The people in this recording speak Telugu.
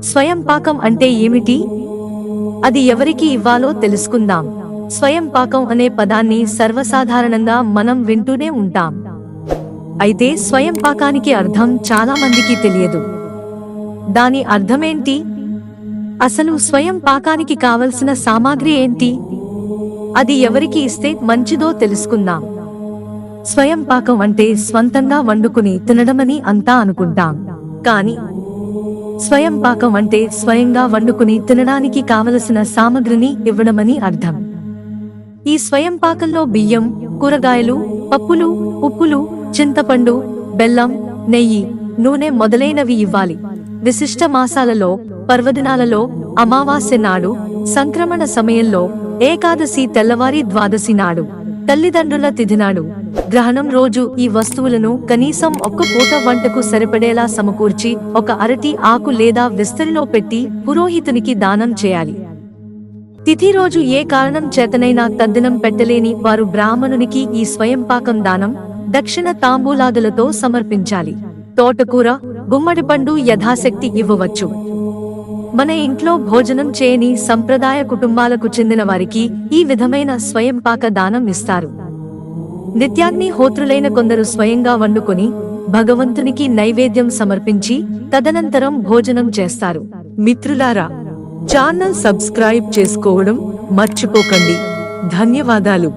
స్వయం పాకం అంటే ఏమిటి? అది ఎవరికి ఇవ్వాలో తెలుసుకుందాం. స్వయం పాకం అనే పదాన్ని సర్వసాధారణంగా మనం వింటూనే ఉంటాం. అయితే స్వయం పాకానికి అర్థం చాలా మందికి తెలియదు. దాని అర్థమేంటి? అసలు స్వయం పాకానికి కావలసిన సామాగ్రి ఏంటి? అది ఎవరికి ఇస్తే మంచిదో తెలుసుకుందాం. స్వయం పాకం అంటే స్వంతంగా వండుకుని తినడమని అంతా అనుకుంటాం. కానీ స్వయం పాకం అంటే స్వయంగా వండుకుని తినడానికి కావలసిన సామగ్రిని ఇవ్వడమని అర్థం. ఈ స్వయం పాకంలో బియ్యం, కూరగాయలు, పప్పులు, ఉప్పులు, చింతపండు, బెల్లం, నెయ్యి, నూనె మొదలైనవి ఇవ్వాలి. విశిష్ట మాసాలలో, పర్వదినాలలో, అమావాస్య నాడు, సంక్రమణ సమయంలో, ఏకాదశి తెల్లవారి ద్వాదశి నాడు, తల్లిదండ్రుల తిథి నాడు, గ్రహణం రోజు ఈ వస్తువులను కనీసం ఒక్క పూట వంటకు సరిపడేలా సమకూర్చి ఒక అరటి ఆకు లేదా విస్తరిలో పెట్టి పురోహితునికి దానం చేయాలి. తిథి రోజు ఏ కారణం చేతనైనా తద్దినం పెట్టలేని వారు బ్రాహ్మణునికి ఈ స్వయంపాకం దానం, దక్షిణ తాంబూలాదులతో సమర్పించాలి. తోటకూర, గుమ్మడిపండు యథాశక్తి ఇవ్వవచ్చు. మన ఇంట్లో భోజనం చేయని సంప్రదాయ కుటుంబాలకు చెందిన వారికి ఈ విధమైన స్వయంపాక దానం ఇస్తారు. నిత్యాగ్ని హోత్రులైన కొందరు స్వయంగా వండుకొని భగవంతునికి నైవేద్యం సమర్పించి తదనంతరం భోజనం చేస్తారు. మిత్రులారా, ఛానల్ సబ్స్క్రైబ్ చేసుకోవడం మర్చిపోకండి. ధన్యవాదాలు.